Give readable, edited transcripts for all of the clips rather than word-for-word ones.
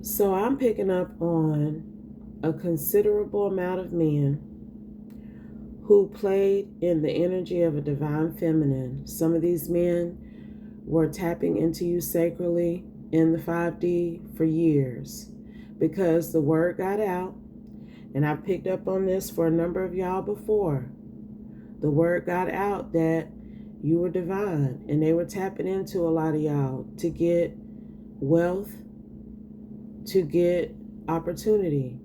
So I'm picking up on a considerable amount of men who played in the energy of a divine feminine. Some of these men were tapping into you sacrally in the 5D for years because the word got out, and I've picked up on this for a number of y'all before. The word got out that you were divine, and they were tapping into a lot of y'all to get wealth, to get opportunity,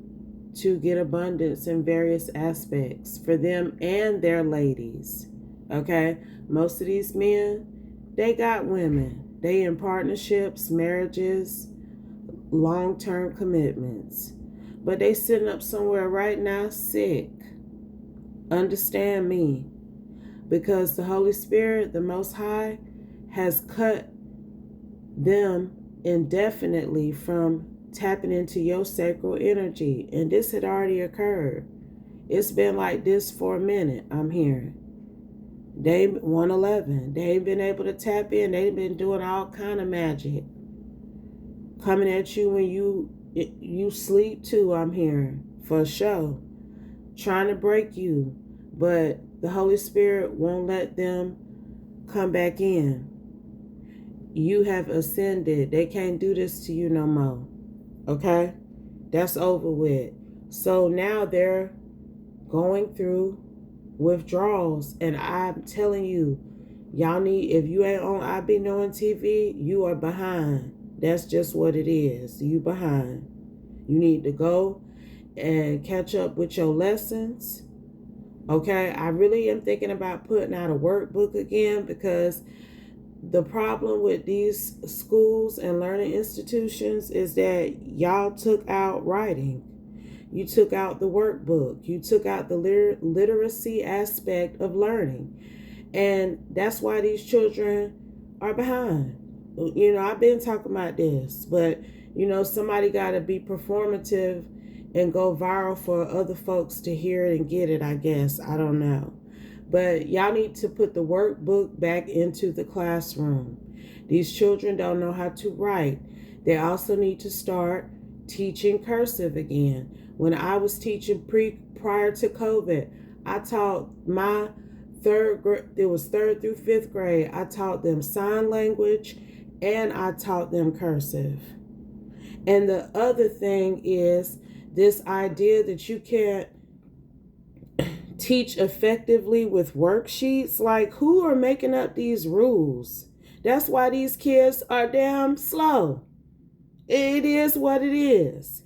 to get abundance in various aspects for them and their ladies. Okay? Most of these men, they got women. They in partnerships, marriages, long-term commitments. But they sitting up somewhere right now sick. Understand me. Because the Holy Spirit, the Most High, has cut them indefinitely from tapping into your sacral energy. And this had already occurred. It's been like this for a minute, I'm hearing. They 111. They ain't been able to tap in. They've been doing all kind of magic. Coming at you when you sleep too, I'm hearing. For sure. Trying to break you. But the Holy Spirit won't let them come back in. You have ascended. They can't do this to you no more. Okay? That's over with. So now they're going through withdrawals. And I'm telling you, y'all need, if you ain't on I Be Knowing TV, you are behind. That's just what it is. You behind. You need to go and catch up with your lessons. Okay? I really am thinking about putting out a workbook again, because the problem with these schools and learning institutions is that y'all took out writing. You took out the workbook. You took out the literacy aspect of learning. And that's why these children are behind. You know, I've been talking about this, but, you know, somebody got to be performative and go viral for other folks to hear it and get it, I guess. I don't know. But y'all need to put the workbook back into the classroom. These children don't know how to write. They also need to start teaching cursive again. When I was teaching prior to COVID, I taught my third through fifth grade. I taught them sign language and I taught them cursive. And the other thing is this idea that you can't teach effectively with worksheets. Like, who are making up these rules? That's why these kids are damn slow. It is what it is.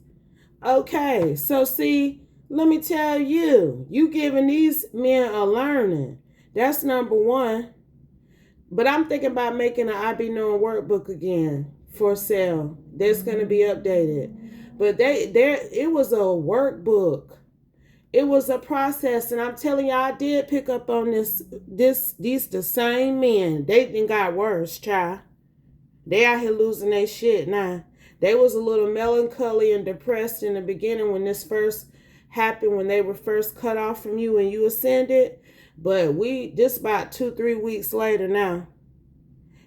Okay, so see, let me tell you, you giving these men a learning. That's number one. But I'm thinking about making an I Be Knowing workbook again for sale. That's going to be updated. But it was a workbook. It was a process, and I'm telling you, I did pick up on these the same men. They didn't got worse, child. They out here losing their shit now. They was a little melancholy and depressed in the beginning when this first happened, when they were first cut off from you and you ascended. But this about 2-3 weeks later now.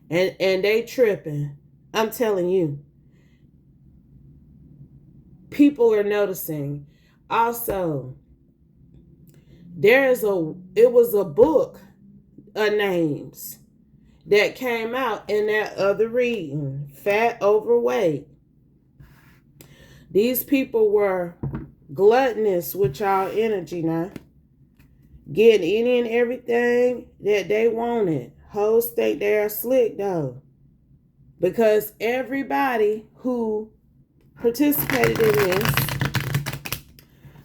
And they tripping. I'm telling you. People are noticing. Also, it was a book of names that came out in that other reading. Fat, overweight. These people were gluttonous with y'all energy now. Getting any and everything that they wanted. Hoes think they are slick though. Because everybody who participated in this,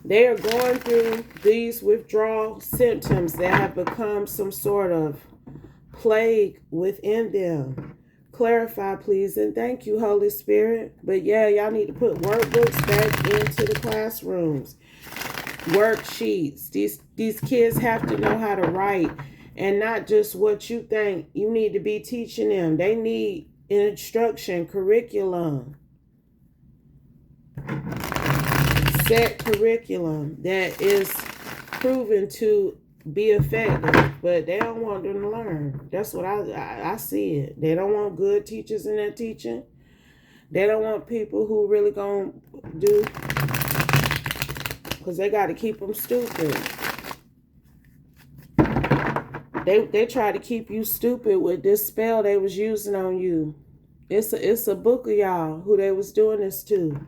they are going through these withdrawal symptoms that have become some sort of plague within them. Clarify, please, and thank you, Holy Spirit. But yeah, y'all need to put workbooks back into the classrooms. Worksheets. These kids have to know how to write, and not just what you think you need to be teaching them. They need instruction, curriculum. Set curriculum that is proven to be effective, but they don't want them to learn. That's what I see it. They don't want good teachers in their teaching. They don't want people who really gonna do, because they got to keep them stupid. They try to keep you stupid with this spell they was using on you. It's a book of y'all who they was doing this to.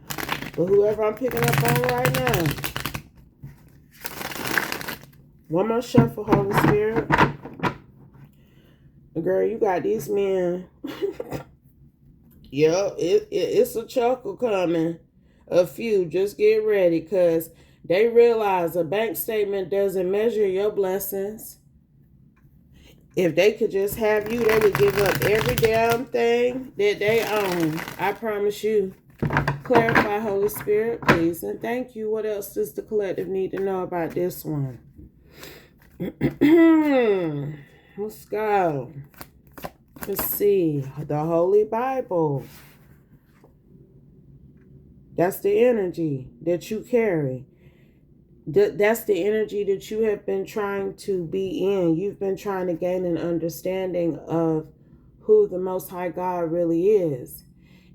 But whoever I'm picking up on right now. One more shuffle, Holy Spirit. Girl, you got these men. Yep, it's a chuckle coming. A few, just get ready, because they realize a bank statement doesn't measure your blessings. If they could just have you, they would give up every damn thing that they own. I promise you. Clarify, Holy Spirit, please. And thank you. What else does the collective need to know about this one? Let's go. Let's see. The Holy Bible. That's the energy that you carry. That's the energy that you have been trying to be in. You've been trying to gain an understanding of who the Most High God really is.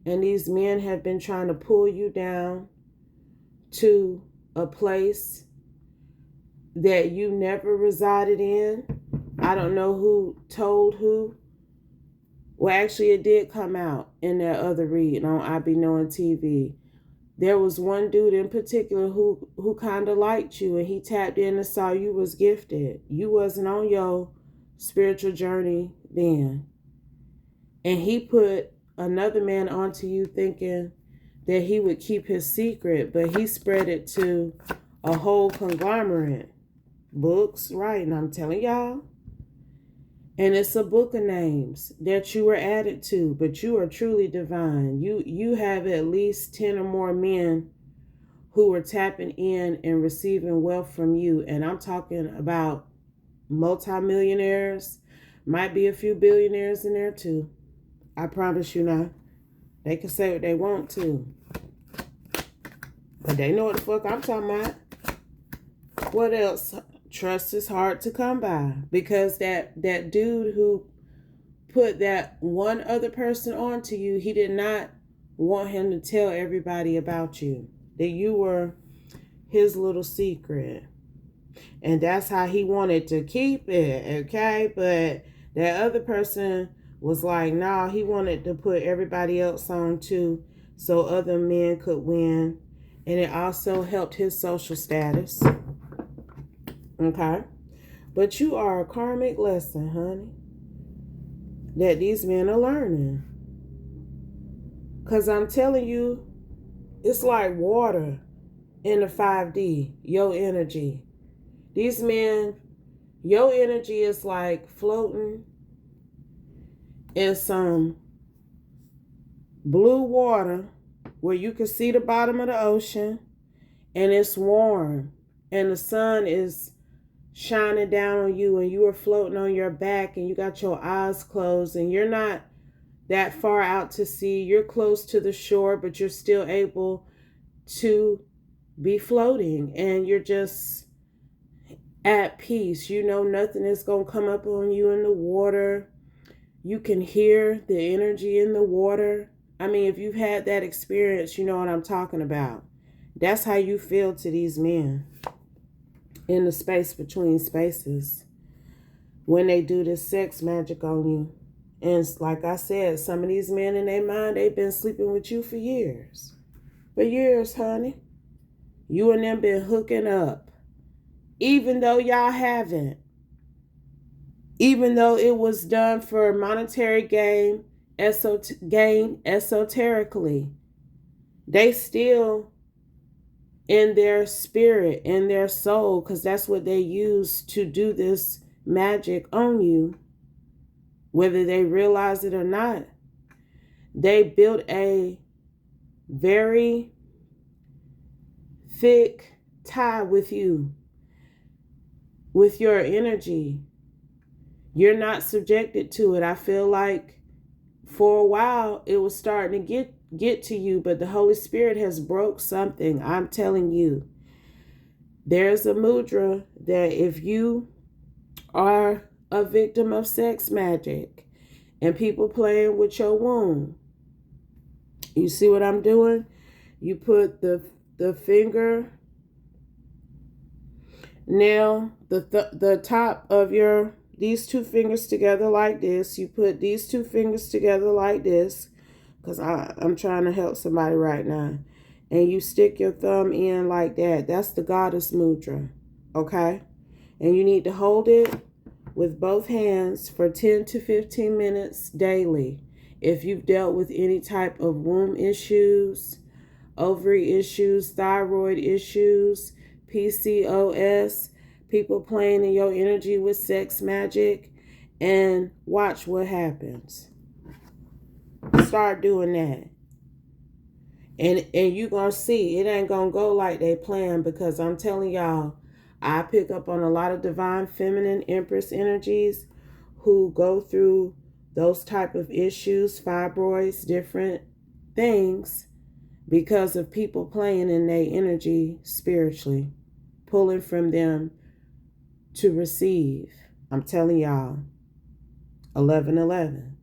And these men have been trying to pull you down to a place that you never resided in. I don't know who told who. Well, actually, it did come out in that other read on I Be Knowing TV. There was one dude in particular who kind of liked you, and he tapped in and saw you was gifted. You wasn't on your spiritual journey then. And he put another man onto you thinking that he would keep his secret, but he spread it to a whole conglomerate. Books, right? And I'm telling y'all. And it's a book of names that you were added to, but you are truly divine. You have at least 10 or more men who are tapping in and receiving wealth from you. And I'm talking about multimillionaires. Might be a few billionaires in there too. I promise you now. They can say what they want to. But they know what the fuck I'm talking about. What else? Trust is hard to come by, because that dude who put that one other person onto you, he did not want him to tell everybody about you, that you were his little secret. And that's how he wanted to keep it, okay? But that other person was like, nah, he wanted to put everybody else on too, so other men could win. And it also helped his social status. Okay? But you are a karmic lesson, honey, that these men are learning. Because I'm telling you, it's like water in the 5D, your energy. These men, your energy is like floating in some blue water where you can see the bottom of the ocean, and it's warm, and the sun is shining down on you, and you are floating on your back, and you got your eyes closed, and you're not that far out to sea. You're close to the shore, but you're still able to be floating, and you're just at peace. You know nothing is going to come up on you in the water. You can hear the energy in the water. I mean, if you've had that experience, you know what I'm talking about. That's how you feel to these men in the space between spaces when they do this sex magic on you. And like I said, some of these men in their mind, they've been sleeping with you for years. For years, honey. You and them been hooking up. Even though y'all haven't. Even though it was done for monetary gain esoterically. They still, in their spirit, in their soul, because that's what they use to do this magic on you, whether they realize it or not. They built a very thick tie with you, with your energy. You're not subjected to it. I feel like for a while it was starting to get to you, but the Holy Spirit has broke something. I'm telling you. There's a mudra that if you are a victim of sex magic and people playing with your womb, You see what I'm doing? You put the finger nail, the top of these two fingers together like this. You put these two fingers together like this, because I'm trying to help somebody right now. And you stick your thumb in like that. That's the goddess mudra. Okay? And you need to hold it with both hands for 10 to 15 minutes daily. If you've dealt with any type of womb issues, ovary issues, thyroid issues, PCOS, people playing in your energy with sex magic, and watch what happens. Start doing that. And you're going to see it ain't going to go like they plan, because I'm telling y'all, I pick up on a lot of divine feminine empress energies who go through those type of issues, fibroids, different things, because of people playing in their energy spiritually, pulling from them to receive. I'm telling y'all, 1111.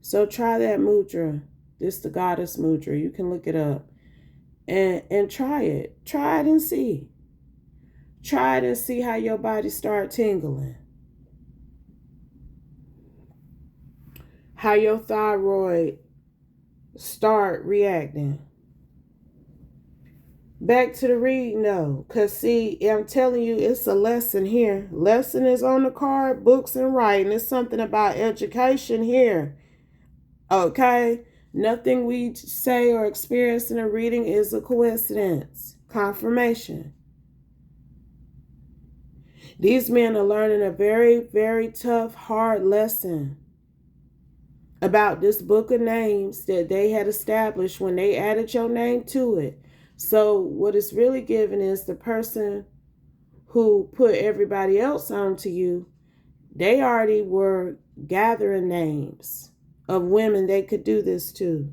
So try that mudra. This the goddess mudra. You can look it up and try it. Try it and see. Try it and see how your body start tingling. How your thyroid start reacting. Back to the reading though, because see, I'm telling you, it's a lesson here. Lesson is on the card, books and writing. It's something about education here. Okay? Nothing we say or experience in a reading is a coincidence. Confirmation. These men are learning a very, very tough, hard lesson about this book of names that they had established when they added your name to it. So what it's really giving is the person who put everybody else onto you, they already were gathering names of women they could do this to.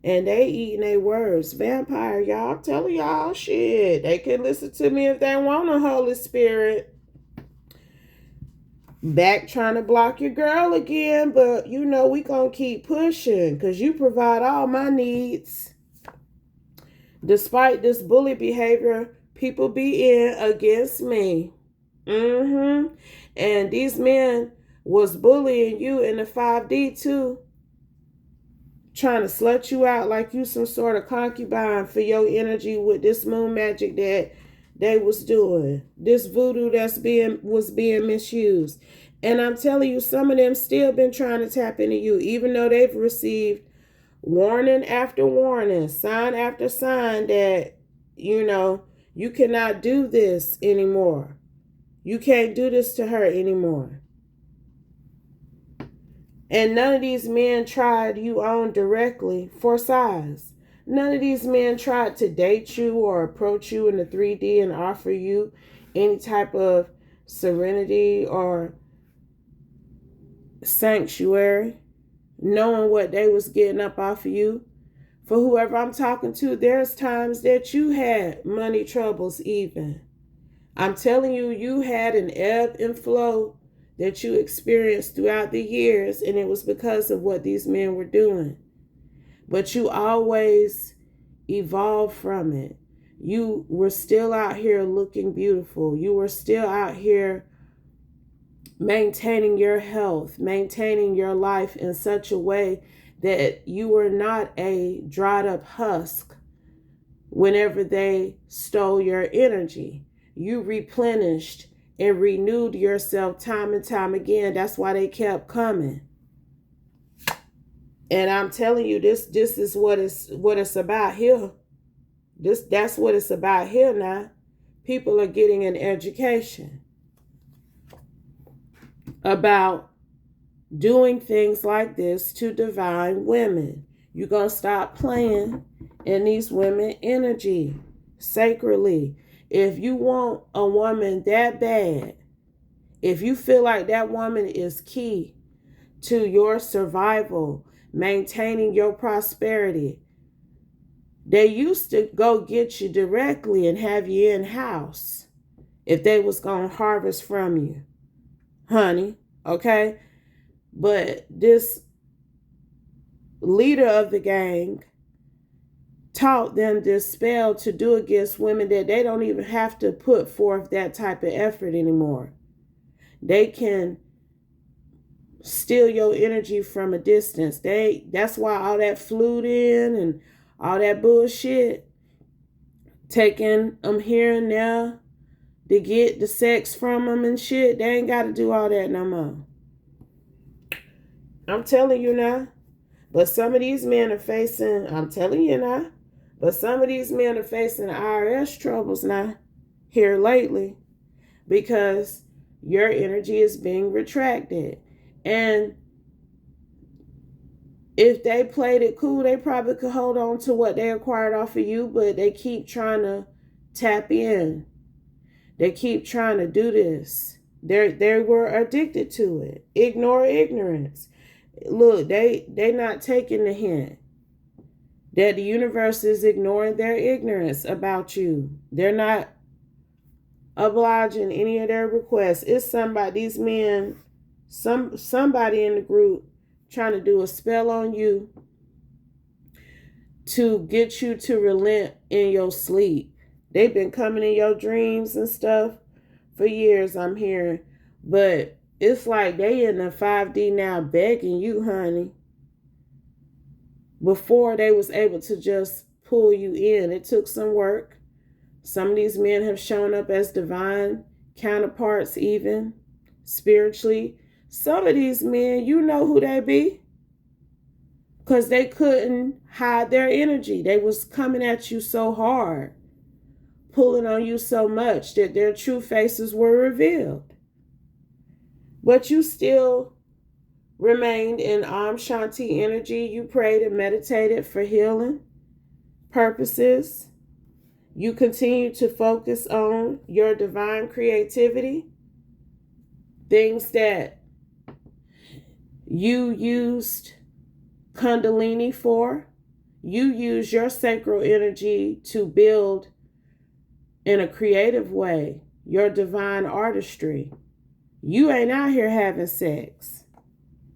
And they eating their words. Vampire, y'all, I'm telling y'all, shit. They can listen to me if they want a Holy Spirit. Back trying to block your girl again, but you know we gonna keep pushing because you provide all my needs. Despite this bully behavior people be in against me. And these men was bullying you in the 5D too. Trying to slut you out like you some sort of concubine for your energy with this moon magic that they was doing. This voodoo was being misused. And I'm telling you, some of them still been trying to tap into you, even though they've received warning after warning, sign after sign that, you cannot do this anymore. You can't do this to her anymore. And none of these men tried you on directly for size. None of these men tried to date you or approach you in the 3D and offer you any type of serenity or sanctuary, knowing what they was getting up off of you. For whoever I'm talking to, there's times that you had money troubles even. I'm telling you, you had an ebb and flow that you experienced throughout the years, and it was because of what these men were doing. But you always evolved from it. You were still out here looking beautiful. You were still out here maintaining your health, maintaining your life in such a way that you were not a dried up husk whenever they stole your energy. You replenished and renewed yourself time and time again. That's why they kept coming. And I'm telling you, this is what it's about here. That's what it's about here now. People are getting an education about doing things like this to divine women. You're going to stop playing in these women energy sacredly. If you want a woman that bad, if you feel like that woman is key to your survival, maintaining your prosperity, they used to go get you directly and have you in-house if they was going to harvest from you, honey, okay? But this leader of the gang taught them this spell to do against women that they don't even have to put forth that type of effort anymore. They can steal your energy from a distance. That's why all that fluting and all that bullshit, taking them here and there to get the sex from them and shit, they ain't got to do all that no more. I'm telling you now. But some of these men are facing, I'm telling you now, but some of these men are facing IRS troubles now, here lately, because your energy is being retracted. And if they played it cool, they probably could hold on to what they acquired off of you, but they keep trying to tap in. They keep trying to do this. They were addicted to it. Ignore ignorance. Look, they not taking the hint that the universe is ignoring their ignorance about you. They're not obliging any of their requests. It's somebody, these men, somebody in the group trying to do a spell on you to get you to relent in your sleep. They've been coming in your dreams and stuff for years, I'm hearing. But it's like they in the 5D now begging you, honey. Before they was able to just pull you in. It took some work. Some of these men have shown up as divine counterparts, even spiritually. Some of these men, you know who they be. Because they couldn't hide their energy. They was coming at you so hard, pulling on you so much that their true faces were revealed. But you still remained in Om Shanti energy. You prayed and meditated for healing purposes. You continue to focus on your divine creativity, things that you used Kundalini for. You use your sacral energy to build in a creative way your divine artistry. You ain't out here having sex.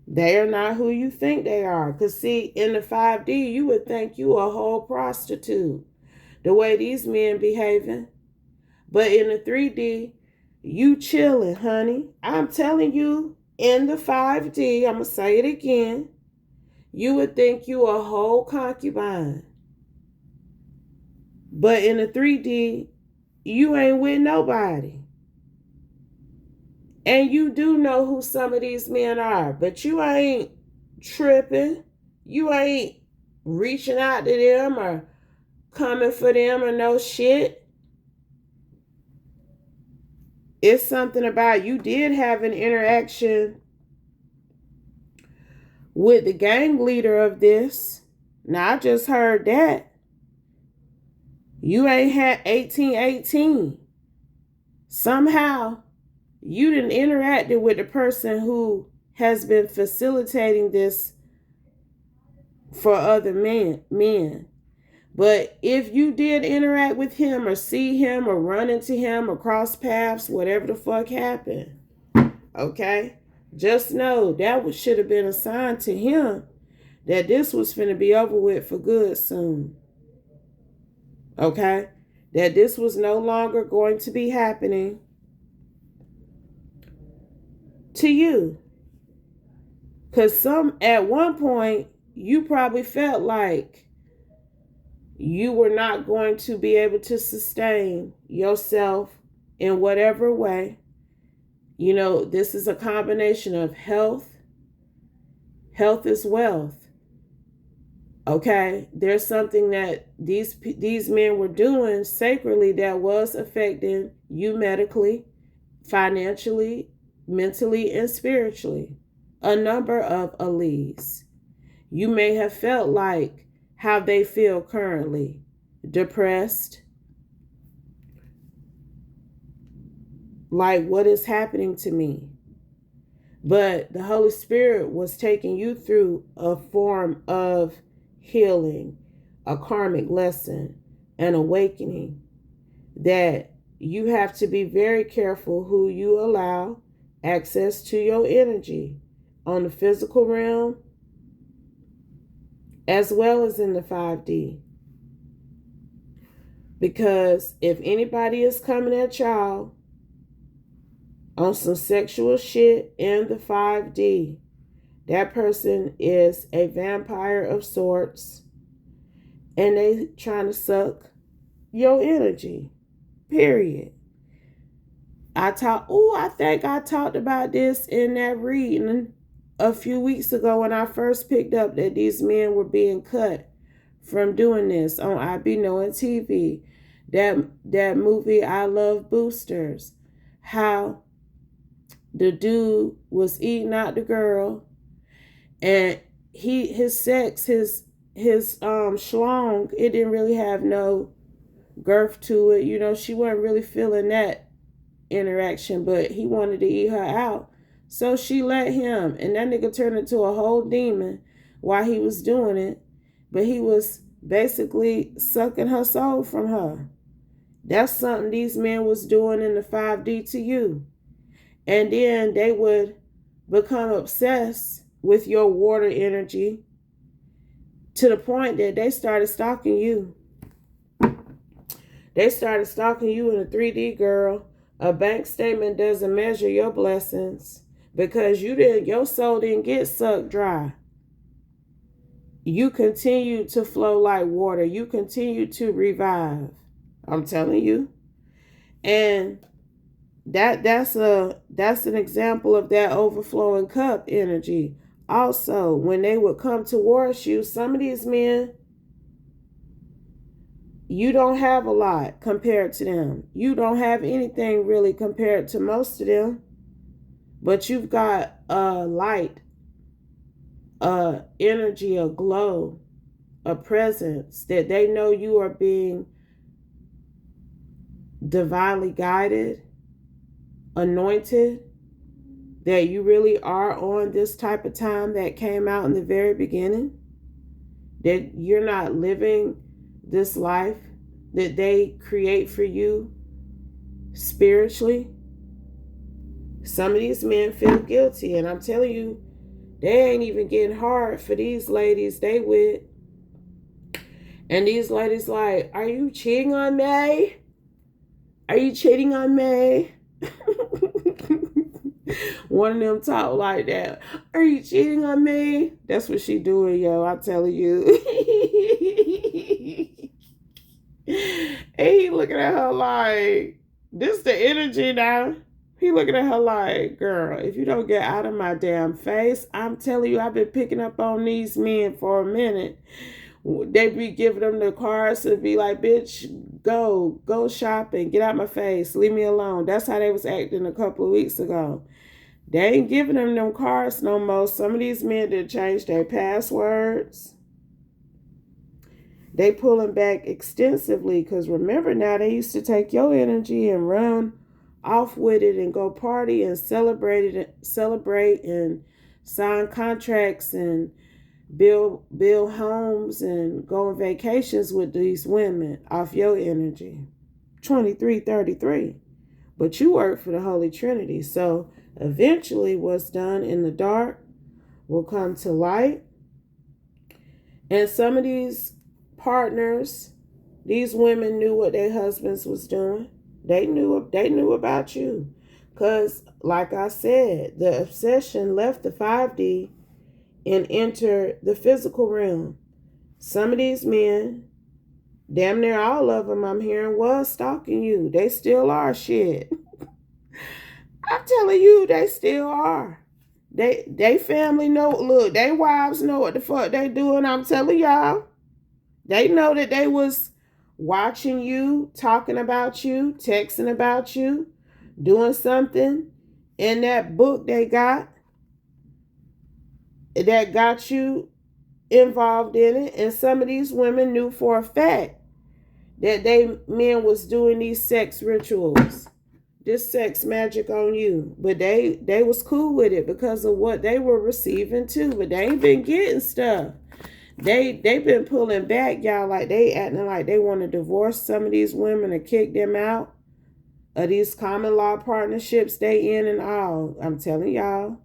They are not who you think they are. Because see, in the 5D, you would think you a whole prostitute, the way these men behaving. But in the 3D, you chilling, honey. I'm telling you, in the 5D, I'm going to say it again, you would think you a whole concubine. But in the 3D, you ain't with nobody. And you do know who some of these men are, but you ain't tripping. You ain't reaching out to them or coming for them or no shit. It's something about you did have an interaction with the gang leader of this. Now, I just heard that. You ain't had 1818. Somehow, you didn't interact with the person who has been facilitating this for other men. But if you did interact with him or see him or run into him or cross paths, whatever the fuck happened, okay, just know that should have been a sign to him that this was finna be over with for good soon. Okay? That this was no longer going to be happening to you. Because at one point, you probably felt like you were not going to be able to sustain yourself in whatever way. You know, this is a combination of health. Health is wealth. Okay? There's something that these men were doing sacredly that was affecting you medically, financially, mentally, and spiritually. A number of alleles. You may have felt like how they feel currently. Depressed. Like, what is happening to me? But the Holy Spirit was taking you through a form of healing, a karmic lesson, an awakening, that you have to be very careful who you allow access to your energy on the physical realm as well as in the 5D. Because if anybody is coming at y'all on some sexual shit in the 5D, that person is a vampire of sorts, and they trying to suck your energy. Period. I think I talked about this in that reading a few weeks ago when I first picked up that these men were being cut from doing this on Know and TV. That movie I Love Boosters. How the dude was eating out the girl, and his schlong, it didn't really have no girth to it. You know, she wasn't really feeling that interaction, but he wanted to eat her out. So she let him, and that nigga turned into a whole demon while he was doing it. But he was basically sucking her soul from her. That's something these men was doing in the 5D to you. And then they would become obsessed with your water energy to the point that they started stalking you. They started stalking you in a 3D, girl. A bank statement doesn't measure your blessings because your soul didn't get sucked dry. You continue to flow like water. You continue to revive. I'm telling you. And that's an example of that overflowing cup energy. Also, when they would come towards you, some of these men, you don't have a lot compared to them. You don't have anything really compared to most of them. But you've got a light, a energy, a glow, a presence that they know you are being divinely guided, anointed, that you really are on this type of time that came out in the very beginning, that you're not living this life that they create for you spiritually. Some of these men feel guilty, and I'm telling you, they ain't even getting hard for these ladies they with. And these ladies like, are you cheating on me? Are you cheating on me? One of them talk like that. Are you cheating on me? That's what she doing, yo. I'm telling you. And he looking at her like, this the energy now. He looking at her like, girl, if you don't get out of my damn face, I'm telling you, I've been picking up on these men for a minute. They be giving them the cards and be like, bitch, go shopping, get out my face, leave me alone. That's how they was acting a couple of weeks ago. They ain't giving them cards no more. Some of these men did change their passwords. They pulling back extensively because remember now, they used to take your energy and run off with it and go party and celebrate and sign contracts and build homes and go on vacations with these women off your energy. 2333. But you work for the Holy Trinity. So eventually what's done in the dark will come to light. And some of these partners, these women knew what their husbands was doing. They knew about you. Because, like I said, the obsession left the 5D and entered the physical realm. Some of these men, damn near all of them I'm hearing, was stalking you. They still are, shit. I'm telling you, they still are. They family know, look, they wives know what the fuck they doing. I'm telling y'all. They know that they was watching you, talking about you, texting about you, doing something in that book they got that got you involved in it. And some of these women knew for a fact that they men was doing these sex rituals, this sex magic on you. But they was cool with it because of what they were receiving too. But they ain't been getting stuff. They've been pulling back, y'all, like they acting like they want to divorce some of these women or kick them out of these common law partnerships they in and all. I'm telling y'all.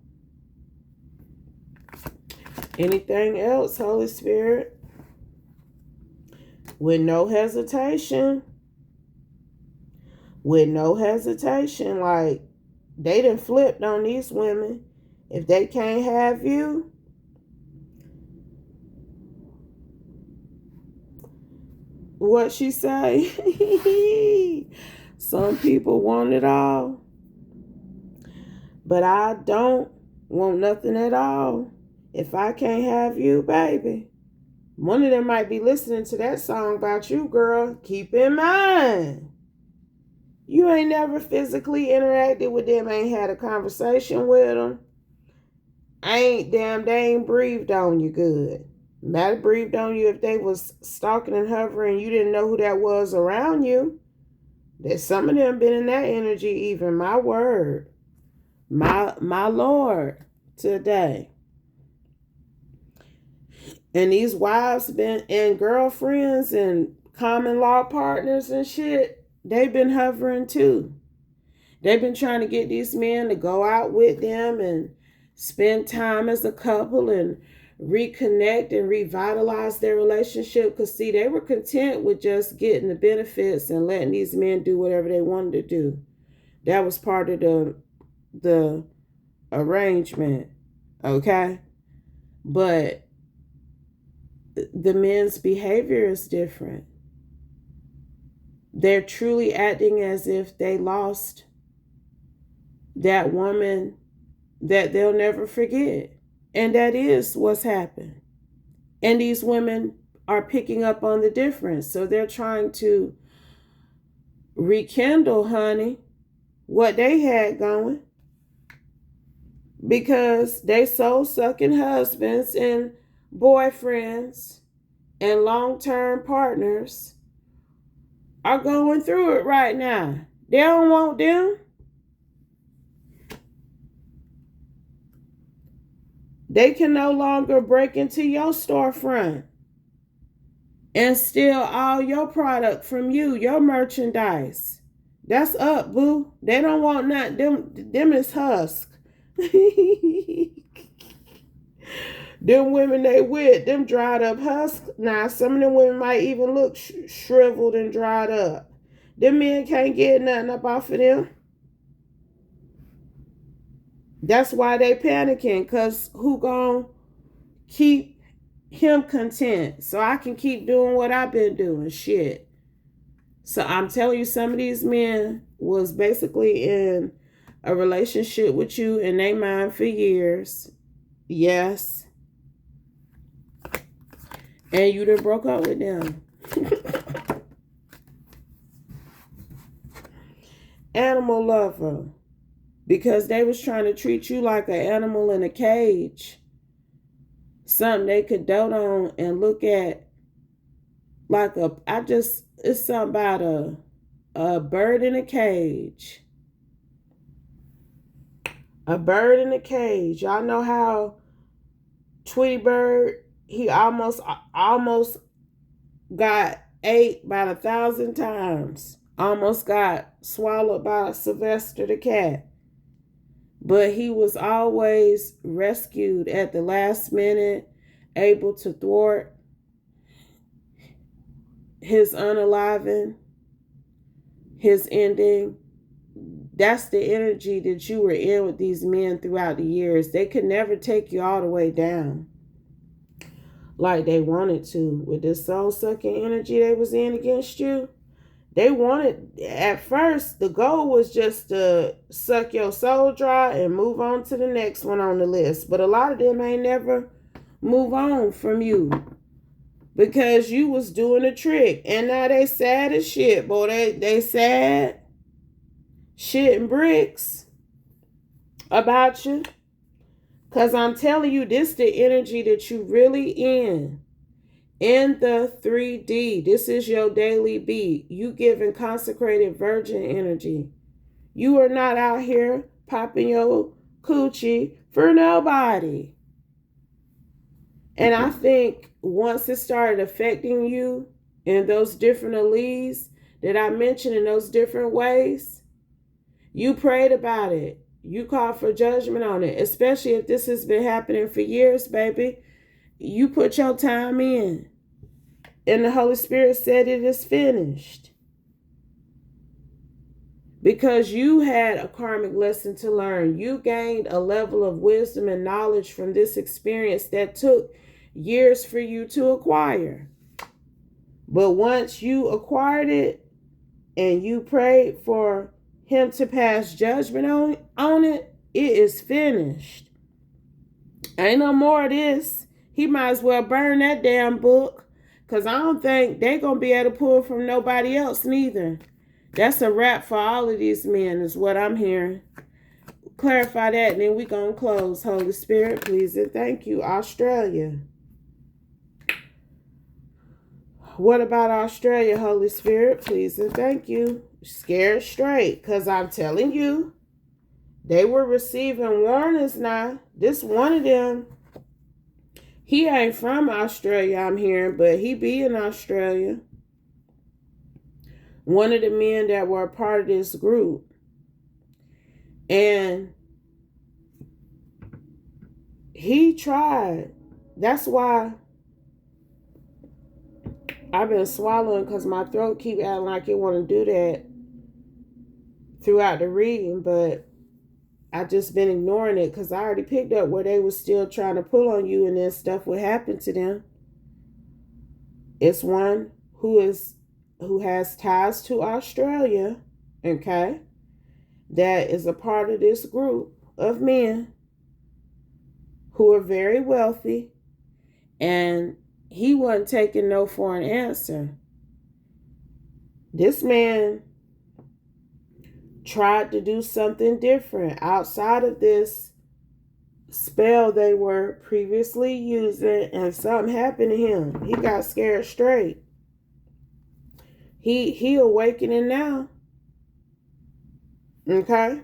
Anything else, Holy Spirit? With no hesitation. with no hesitation. Like, they done flipped on these women. If they can't have you, what she say? Some people want it all, but I don't want nothing at all. If I can't have you, baby. One of them might be listening to that song about you, girl. Keep in mind, you ain't never physically interacted with them, ain't had a conversation with them. They ain't breathed on you good. Might have breathed on you if they was stalking and hovering, you didn't know who that was around you. That some of them been in that energy even. My word. My Lord today. And these wives been and girlfriends and common law partners and shit, they've been hovering too. They've been trying to get these men to go out with them and spend time as a couple and reconnect and revitalize their relationship. Because, see, they were content with just getting the benefits and letting these men do whatever they wanted to do. That was part of the arrangement, okay? But the men's behavior is different. They're truly acting as if they lost that woman that they'll never forget. And that is what's happened. And these women are picking up on the difference. So they're trying to rekindle, honey, what they had going. Because they soul-sucking husbands and boyfriends and long-term partners are going through it right now. They don't want them. They can no longer break into your storefront and steal all your product from you, your merchandise. That's up, boo. They don't want nothing. Them is husk. Them women they with, them dried up husk. Now, some of them women might even look shriveled and dried up. Them men can't get nothing up off of them. That's why they panicking, because who gonna keep him content so I can keep doing what I've been doing? Shit. So I'm telling you, some of these men was basically in a relationship with you in their mind for years. Yes. And you done broke up with them. Animal lover. Because they was trying to treat you like an animal in a cage. Something they could dote on and look at like it's something about a bird in a cage. A bird in a cage. Y'all know how Tweety Bird, he almost got ate about 1,000 times. Almost got swallowed by Sylvester the cat. But he was always rescued at the last minute, able to thwart his unaliving, his ending. That's the energy that you were in with these men throughout the years. They could never take you all the way down like they wanted to. With this soul-sucking energy they was in against you, they wanted, at first, the goal was just to suck your soul dry and move on to the next one on the list. But a lot of them ain't never move on from you because you was doing a trick. And now they sad as shit, boy. They sad shit and bricks about you. Because I'm telling you, this the energy that you really in the 3D. This is your daily beat. You giving consecrated virgin energy. You are not out here popping your coochie for nobody. And I think once it started affecting you in those different alleles that I mentioned in those different ways, you prayed about it. You called for judgment on it, especially if this has been happening for years, baby. You put your time in. And the Holy Spirit said it is finished. Because you had a karmic lesson to learn. You gained a level of wisdom and knowledge from this experience that took years for you to acquire. But once you acquired it and you prayed for him to pass judgment on it, it is finished. Ain't no more of this. He might as well burn that damn book. Because I don't think they're going to be able to pull from nobody else neither. That's a wrap for all of these men is what I'm hearing. Clarify that and then we're going to close. Holy Spirit, please and thank you. Australia. What about Australia, Holy Spirit? Please and thank you. Scared straight. Because I'm telling you, they were receiving warnings now. This one of them, he ain't from Australia, I'm hearing, but he be in Australia. One of the men that were a part of this group. And he tried. That's why I've been swallowing because my throat keep acting like it want to do that throughout the reading, but I just been ignoring it because I already picked up where they was still trying to pull on you and then stuff would happen to them. It's one who has ties to Australia, okay, that is a part of this group of men who are very wealthy, and he wasn't taking no for an answer. This man tried to do something different outside of this spell they were previously using, and something happened to him. He got scared straight. He awakening now. Okay?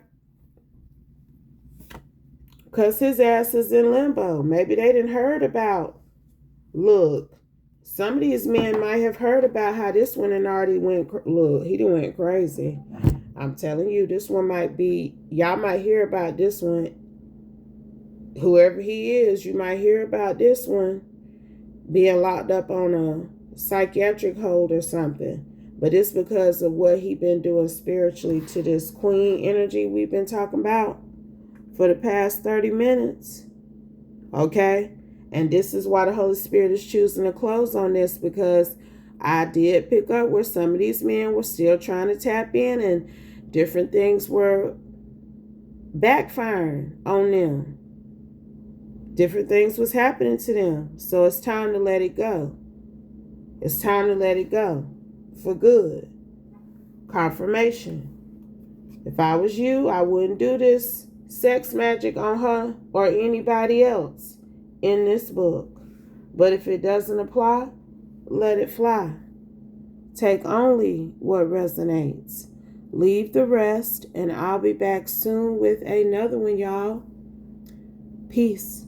Because his ass is in limbo. Maybe they didn't heard about. Look, some of these men might have heard about how this one and already went. Look, he done went crazy. I'm telling you, this one might be. Y'all might hear about this one. Whoever he is, you might hear about this one being locked up on a psychiatric hold or something. But it's because of what he been doing spiritually to this queen energy we've been talking about for the past 30 minutes. Okay? And this is why the Holy Spirit is choosing to close on this, because I did pick up where some of these men were still trying to tap in and different things were backfiring on them. Different things was happening to them. So it's time to let it go. It's time to let it go. For good. Confirmation. If I was you, I wouldn't do this sex magic on her or anybody else in this book. But if it doesn't apply, let it fly. Take only what resonates. Leave the rest, and I'll be back soon with another one, y'all. Peace.